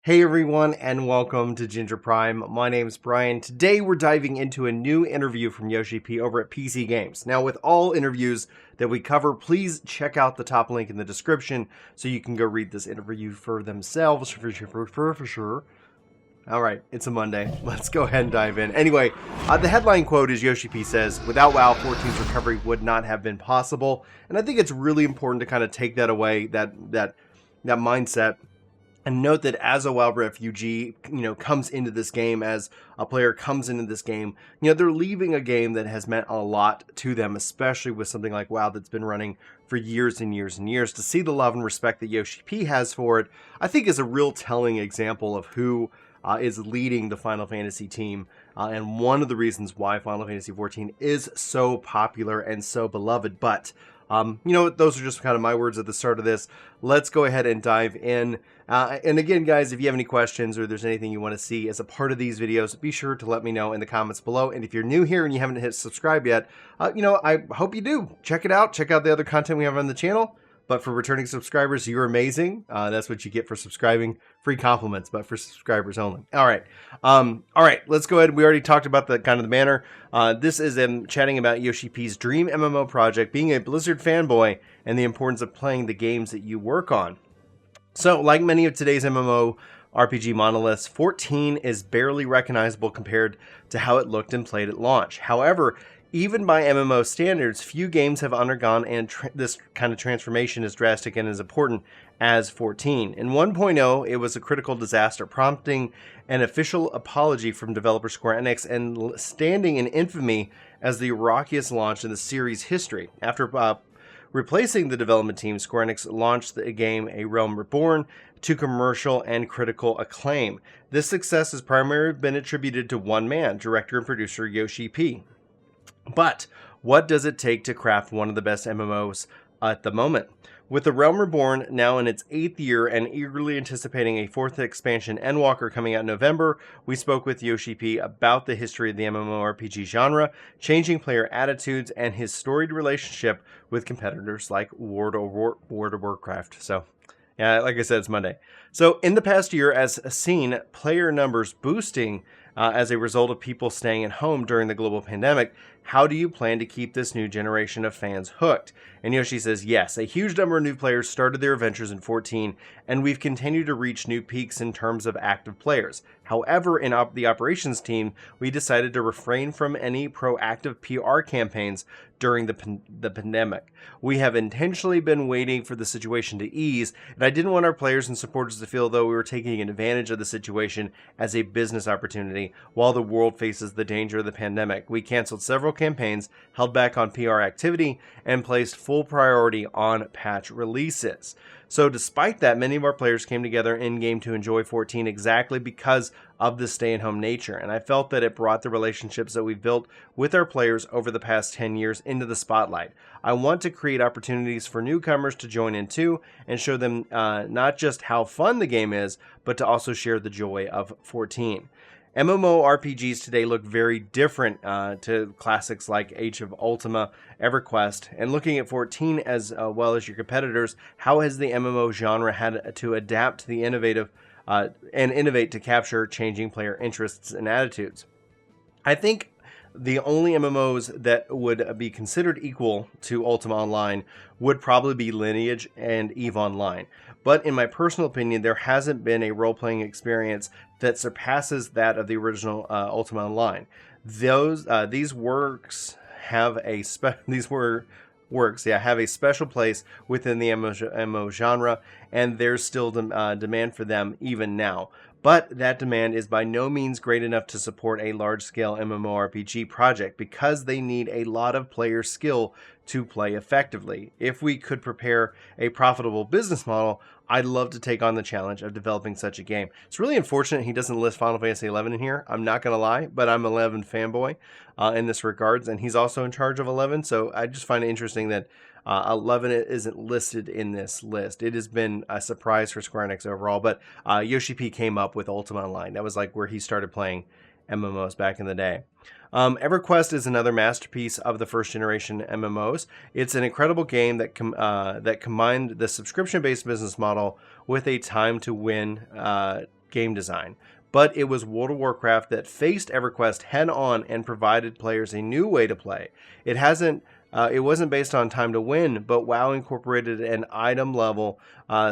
Hey everyone, and welcome to Ginger Prime. My name's Brian. Today we're diving into a new interview from Yoshi-P over at PC Games. Now, with all interviews that we cover, please check out the top link in the description so you can go read this interview for themselves for sure. All right, it's a Monday. Let's go ahead and dive in. Anyway, the headline quote is Yoshi-P says, "Without WoW, 14's recovery would not have been possible." And I think it's really important to kind of take that away, that mindset. And note that as a WoW refugee, comes into this game, as a player comes into this game, they're leaving a game that has meant a lot to them, especially with something like WoW that's been running for years and years and years. To see the love and respect that Yoshi-P has for it, I think is a real telling example of who is leading the Final Fantasy team, and one of the reasons why Final Fantasy XIV is so popular and so beloved. But those are just kind of my words at the start of this. Let's go ahead and dive in. And again, guys, if you have any questions or there's anything you want to see as a part of these videos, be sure to let me know in the comments below. And if you're new here and you haven't hit subscribe yet, I hope you do. Check it out. Check out the other content we have on the channel. But for returning subscribers, you're amazing. That's what you get for subscribing. Free compliments, but for subscribers only. All right. Let's go ahead. We already talked about the kind of the manner. This is them chatting about Yoshi-P's dream MMO project, being a Blizzard fanboy, and the importance of playing the games that you work on. So, like many of today's MMO RPG monoliths, 14 is barely recognizable compared to how it looked and played at launch. However, even by MMO standards, few games have undergone this kind of transformation as drastic and as important as 14. In 1.0, it was a critical disaster, prompting an official apology from developer Square Enix and standing in infamy as the rockiest launch in the series' history. After replacing the development team, Square Enix launched the game A Realm Reborn to commercial and critical acclaim. This success has primarily been attributed to one man, director and producer Yoshi-P. But what does it take to craft one of the best MMOs at the moment? With The Realm Reborn now in its 8th year and eagerly anticipating a 4th expansion, Endwalker, coming out in November, we spoke with Yoshi-P about the history of the MMORPG genre, changing player attitudes, and his storied relationship with competitors like World of Warcraft. So, yeah, like I said, it's Monday. So, in the past year, as seen player numbers boosting as a result of people staying at home during the global pandemic, how do you plan to keep this new generation of fans hooked? And Yoshi says, yes, a huge number of new players started their adventures in 14, and we've continued to reach new peaks in terms of active players. However, in the operations team, we decided to refrain from any proactive PR campaigns during the pandemic. We have intentionally been waiting for the situation to ease, and I didn't want our players and supporters to feel though we were taking advantage of the situation as a business opportunity while the world faces the danger of the pandemic. We canceled several campaigns, held back on PR activity, and placed full priority on patch releases. So despite that, many of our players came together in-game to enjoy 14 exactly because of the stay-at-home nature, and I felt that it brought the relationships that we've built with our players over the past 10 years into the spotlight. I want to create opportunities for newcomers to join in too, and show them not just how fun the game is, but to also share the joy of 14. MMORPGs today look very different to classics like Age of Ultima, EverQuest, and looking at 14 as well as your competitors, how has the MMO genre had to adapt to the innovate to capture changing player interests and attitudes? I think the only MMOs that would be considered equal to Ultima Online would probably be Lineage and EVE Online. But in my personal opinion, there hasn't been a role-playing experience that surpasses that of the original Ultima Online. These works have a special place within the MMO genre, and there's still demand for them even now. But that demand is by no means great enough to support a large-scale MMORPG project because they need a lot of player skill to play effectively. If we could prepare a profitable business model, I'd love to take on the challenge of developing such a game. It's really unfortunate he doesn't list Final Fantasy XI in here. I'm not going to lie, but I'm an 11 fanboy in this regards, and he's also in charge of 11, so I just find it interesting that 11 isn't listed in this list. It has been a surprise for Square Enix overall, but Yoshi-P came up with Ultima Online. That was like where he started playing MMOs back in the day. EverQuest is another masterpiece of the first generation MMOs. It's an incredible game that combined the subscription-based business model with a time to win game design, but it was World of Warcraft that faced EverQuest head-on and provided players a new way to play. It wasn't based on time to win, but WoW incorporated an item-level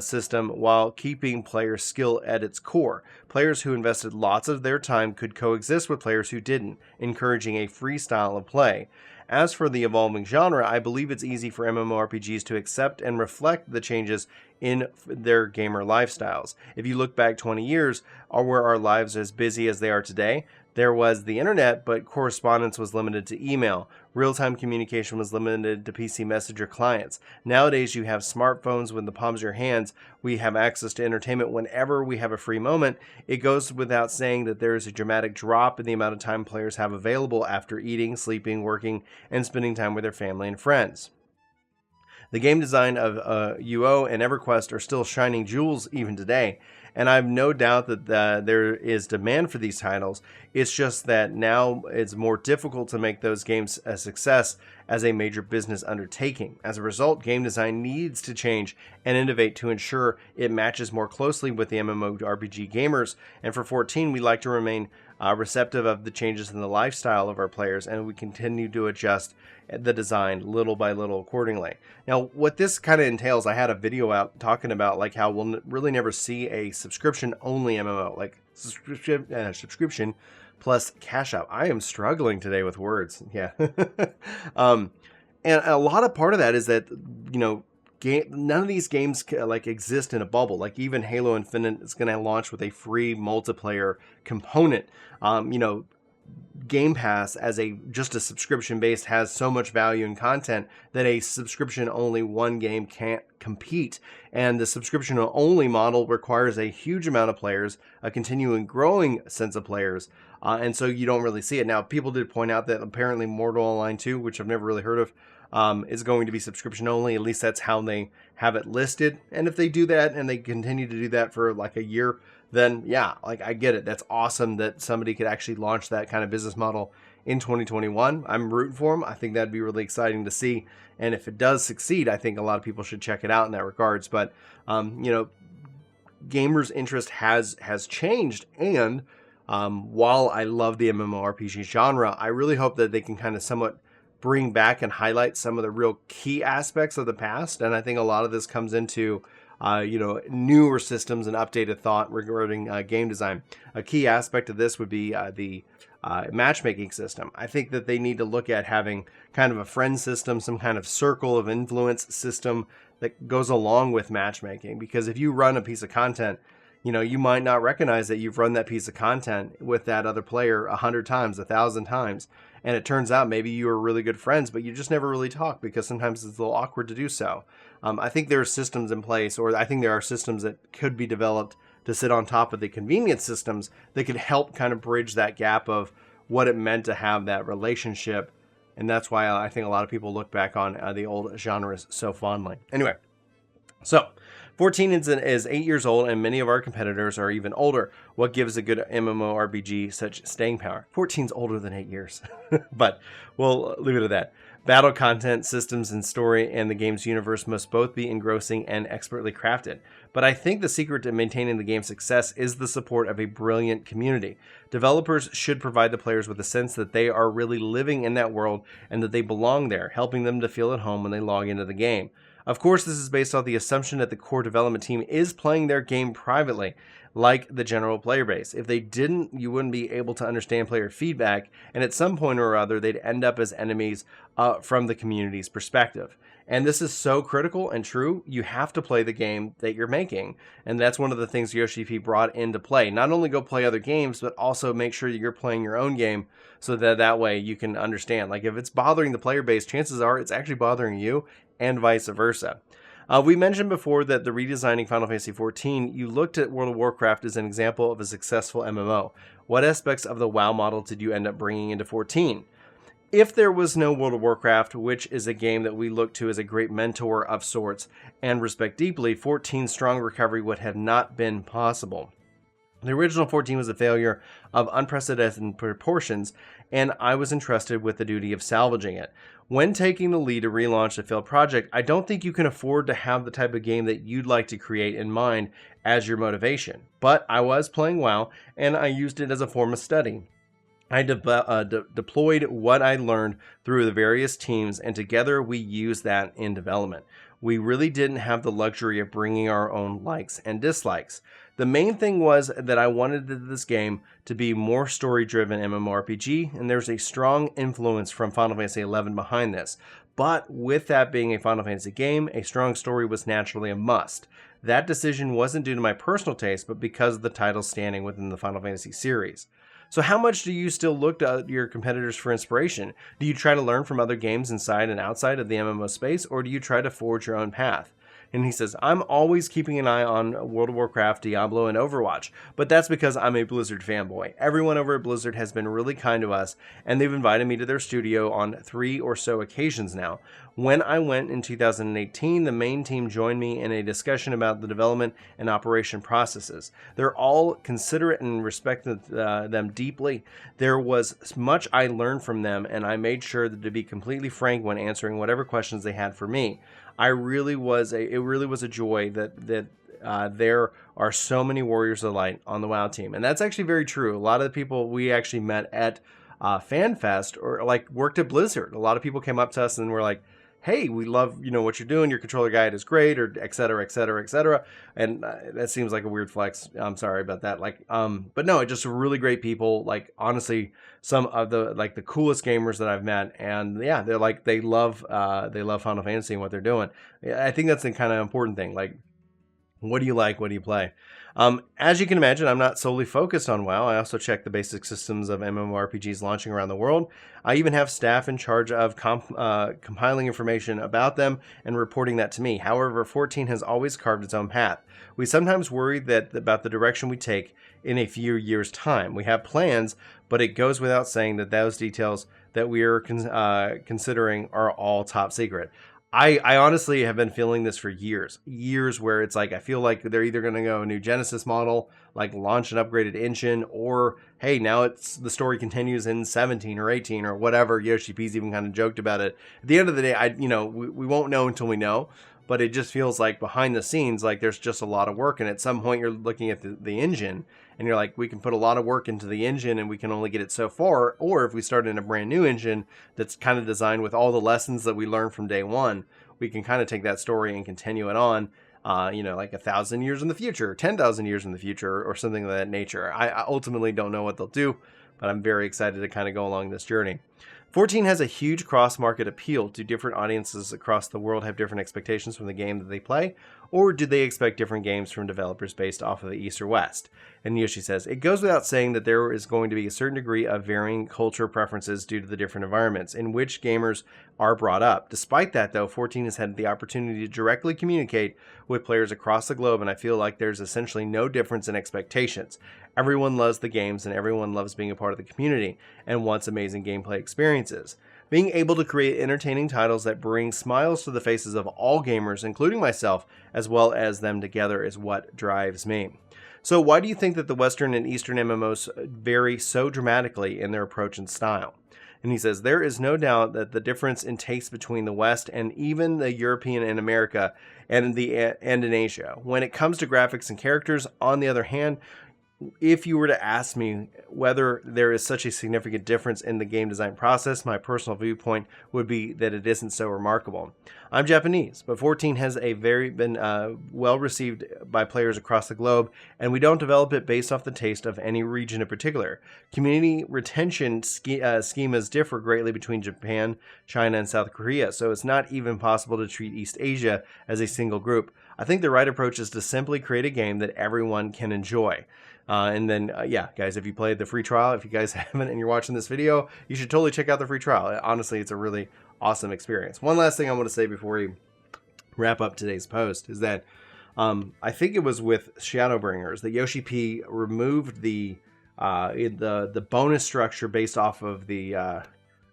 system while keeping player skill at its core. Players who invested lots of their time could coexist with players who didn't, encouraging a free style of play. As for the evolving genre, I believe it's easy for MMORPGs to accept and reflect the changes in their gamer lifestyles. If you look back 20 years, were our lives as busy as they are today? There was the internet, but correspondence was limited to email. Real-time communication was limited to PC Messenger clients. Nowadays, you have smartphones in the palms of your hands. We have access to entertainment whenever we have a free moment. It goes without saying that there is a dramatic drop in the amount of time players have available after eating, sleeping, working, and spending time with their family and friends. The game design of UO and EverQuest are still shining jewels even today, and I have no doubt that there is demand for these titles. It's just that now it's more difficult to make those games a success as a major business undertaking. As a result, game design needs to change and innovate to ensure it matches more closely with the MMORPG gamers. And for 14, we like to remain receptive of the changes in the lifestyle of our players, and we continue to adjust the design little by little accordingly. Now, what this kind of entails, I had a video out talking about like how we'll really never see a subscription-only MMO, like subscription plus cash out. I am struggling today with words. Yeah. And a lot of part of that is that, you know, none of these games like exist in a bubble. Like even Halo Infinite is going to launch with a free multiplayer component. You know, Game Pass as just a subscription based has so much value and content that a subscription only one game can't compete. And the subscription only model requires a huge amount of players, a continuing growing sense of players. And so you don't really see it. Now, people did point out that apparently Mortal Online 2, which I've never really heard of, is going to be subscription only. At least that's how they have it listed. And if they do that and they continue to do that for like a year, then yeah, like I get it. That's awesome that somebody could actually launch that kind of business model in 2021. I'm rooting for them. I think that'd be really exciting to see. And if it does succeed, I think a lot of people should check it out in that regards. But, you know, gamers' interest has changed. And while I love the MMORPG genre, I really hope that they can kind of somewhat bring back and highlight some of the real key aspects of the past. And I think a lot of this comes into you know, newer systems and updated thought regarding game design. A key aspect of this would be the matchmaking system. I think that they need to look at having kind of a friend system, some kind of circle of influence system that goes along with matchmaking. Because if you run a piece of content, you know, you might not recognize that you've run that piece of content with that other player 100 times, 1,000 times. And it turns out maybe you were really good friends, but you just never really talk because sometimes it's a little awkward to do so. I think there are systems in place, or I think there are systems that could be developed to sit on top of the convenience systems that could help kind of bridge that gap of what it meant to have that relationship. And that's why I think a lot of people look back on the old genres so fondly. Anyway, so 14 is 8 years old, and many of our competitors are even older. What gives a good MMORPG such staying power? 14's older than 8 years, but we'll leave it at that. Battle content, systems, and story and the game's universe must both be engrossing and expertly crafted. But I think the secret to maintaining the game's success is the support of a brilliant community. Developers should provide the players with a sense that they are really living in that world and that they belong there, helping them to feel at home when they log into the game. Of course, this is based on the assumption that the core development team is playing their game privately, like the general player base. If they didn't, you wouldn't be able to understand player feedback, and at some point or other, they'd end up as enemies from the community's perspective. And this is so critical and true. You have to play the game that you're making. And that's one of the things Yoshi-P brought into play. Not only go play other games, but also make sure that you're playing your own game so that way you can understand. Like if it's bothering the player base, chances are it's actually bothering you, and vice versa. We mentioned before that the redesigning Final Fantasy XIV, you looked at World of Warcraft as an example of a successful MMO. What aspects of the WoW model did you end up bringing into 14? If there was no World of Warcraft, which is a game that we look to as a great mentor of sorts and respect deeply, 14's strong recovery would have not been possible. The original 14 was a failure of unprecedented proportions, and I was entrusted with the duty of salvaging it. When taking the lead to relaunch a failed project, I don't think you can afford to have the type of game that you'd like to create in mind as your motivation. But I was playing WoW, and I used it as a form of study. I deployed what I learned through the various teams, and together we used that in development. We really didn't have the luxury of bringing our own likes and dislikes. The main thing was that I wanted this game to be more story-driven MMORPG, and there's a strong influence from Final Fantasy XI behind this. But with that being a Final Fantasy game, a strong story was naturally a must. That decision wasn't due to my personal taste, but because of the title's standing within the Final Fantasy series. So how much do you still look to your competitors for inspiration? Do you try to learn from other games inside and outside of the MMO space, or do you try to forge your own path? And he says, I'm always keeping an eye on World of Warcraft, Diablo, and Overwatch, but that's because I'm a Blizzard fanboy. Everyone over at Blizzard has been really kind to us, and they've invited me to their studio on 3 or so occasions now. When I went in 2018, the main team joined me in a discussion about the development and operation processes. They're all considerate and respected them deeply. There was much I learned from them, and I made sure to be completely frank when answering whatever questions they had for me. It really was a joy that there are so many warriors of light on the WoW team, and that's actually very true. A lot of the people we actually met at FanFest or like worked at Blizzard. A lot of people came up to us and were like, hey, we love, what you're doing. Your controller guide is great, or et cetera, et cetera, et cetera. And that seems like a weird flex. I'm sorry about that. But no, just really great people. Like, honestly, some of the coolest gamers that I've met. And yeah, they love Final Fantasy and what they're doing. I think that's the kind of important thing. Like, what do you like? What do you play? As you can imagine, I'm not solely focused on WoW. I also check the basic systems of MMORPGs launching around the world. I even have staff in charge of compiling information about them and reporting that to me. However, 14 has always carved its own path. We sometimes worry about the direction we take in a few years' time. We have plans, but it goes without saying that those details that we are considering are all top secret. I honestly have been feeling this for years where it's like, I feel like they're either going to go a new Genesis model, like launch an upgraded engine, or hey, now the story continues in 17 or 18 or whatever. Yoshi-P's even kind of joked about it. At the end of the day, we won't know until we know, but it just feels like behind the scenes, like there's just a lot of work. And at some point you're looking at the engine and you're like, we can put a lot of work into the engine and we can only get it so far. Or if we start in a brand new engine that's kind of designed with all the lessons that we learned from day one, we can kind of take that story and continue it on, like 1,000 years in the future, 10,000 years in the future, or something of that nature. I ultimately don't know what they'll do, but I'm very excited to kind of go along this journey. 14 has a huge cross-market appeal. Do different audiences across the world have different expectations from the game that they play? Or do they expect different games from developers based off of the East or West? And Yoshi says, it goes without saying that there is going to be a certain degree of varying culture preferences due to the different environments in which gamers are brought up. Despite that, though, 14 has had the opportunity to directly communicate with players across the globe, and I feel like there's essentially no difference in expectations. Everyone loves the games, and everyone loves being a part of the community and wants amazing gameplay experiences. Being able to create entertaining titles that bring smiles to the faces of all gamers, including myself, as well as them together, is what drives me. So why do you think that the Western and Eastern MMOs vary so dramatically in their approach and style? And he says, there is no doubt that the difference in taste between the West and even the European and America and in Asia. When it comes to graphics and characters, on the other hand, if you were to ask me whether there is such a significant difference in the game design process, my personal viewpoint would be that it isn't so remarkable. I'm Japanese, but 14 has been well received by players across the globe, and we don't develop it based off the taste of any region in particular. Community retention schemas differ greatly between Japan, China, and South Korea, so it's not even possible to treat East Asia as a single group. I think the right approach is to simply create a game that everyone can enjoy. And then, guys, if you played the free trial, if you guys haven't and you're watching this video, you should totally check out the free trial. Honestly, it's a really awesome experience. One last thing I want to say before we wrap up today's post is that I think it was with Shadowbringers that Yoshi-P removed the bonus structure based off of the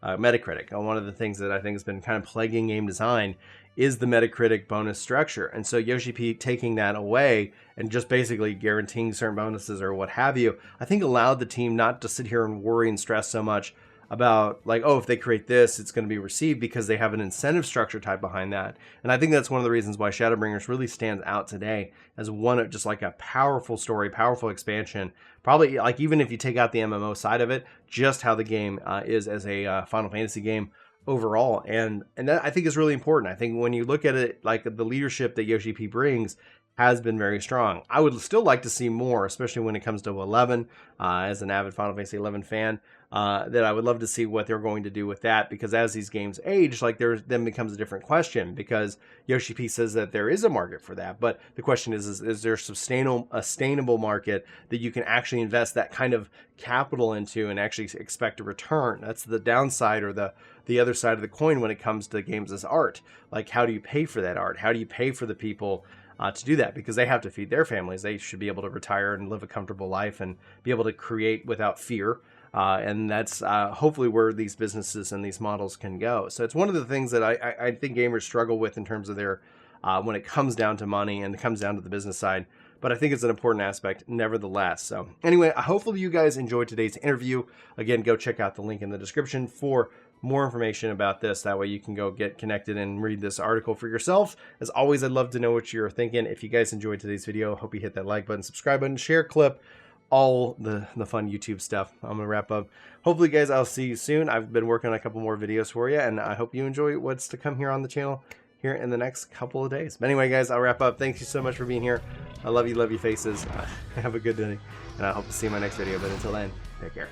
Metacritic. One of the things that I think has been kind of plaguing game design is the Metacritic bonus structure. And so Yoshi-P taking that away and just basically guaranteeing certain bonuses or what have you, I think allowed the team not to sit here and worry and stress so much about like, oh, if they create this, it's going to be received, because they have an incentive structure tied behind that. And I think that's one of the reasons why Shadowbringers really stands out today as one of just like a powerful story, powerful expansion. Probably like, even if you take out the MMO side of it, just how the game is as a Final Fantasy game overall. And that I think is really important. I think when you look at it, like the leadership that Yoshi-P brings has been very strong. I would still like to see more, especially when it comes to 11, as an avid Final Fantasy 11 fan, that I would love to see what they're going to do with that, because as these games age, like then becomes a different question, because Yoshi-P says that there is a market for that, but the question is there a sustainable market that you can actually invest that kind of capital into and actually expect a return? That's the downside, or the other side of the coin when it comes to games as art. Like, how do you pay for that art? How do you pay for the people to do that? Because they have to feed their families. They should be able to retire and live a comfortable life and be able to create without fear. And that's hopefully where these businesses and these models can go. So it's one of the things that I think gamers struggle with in terms of their, when it comes down to money and it comes down to the business side. But I think it's an important aspect nevertheless. So anyway, hopefully you guys enjoyed today's interview. Again, go check out the link in the description for more information about this. That way you can go get connected and read this article for yourself. As always, I'd love to know what you're thinking. If you guys enjoyed today's video, hope you hit that like button, subscribe button, share clip, all the fun YouTube stuff. I'm gonna wrap up. Hopefully guys, I'll see you soon. I've been working on a couple more videos for you, and I hope you enjoy what's to come here on the channel here in the next couple of days. But anyway guys, I'll wrap up. Thank you so much for being here. I love you faces. Have a good day, and I hope to see you in my next video. But until then, take care.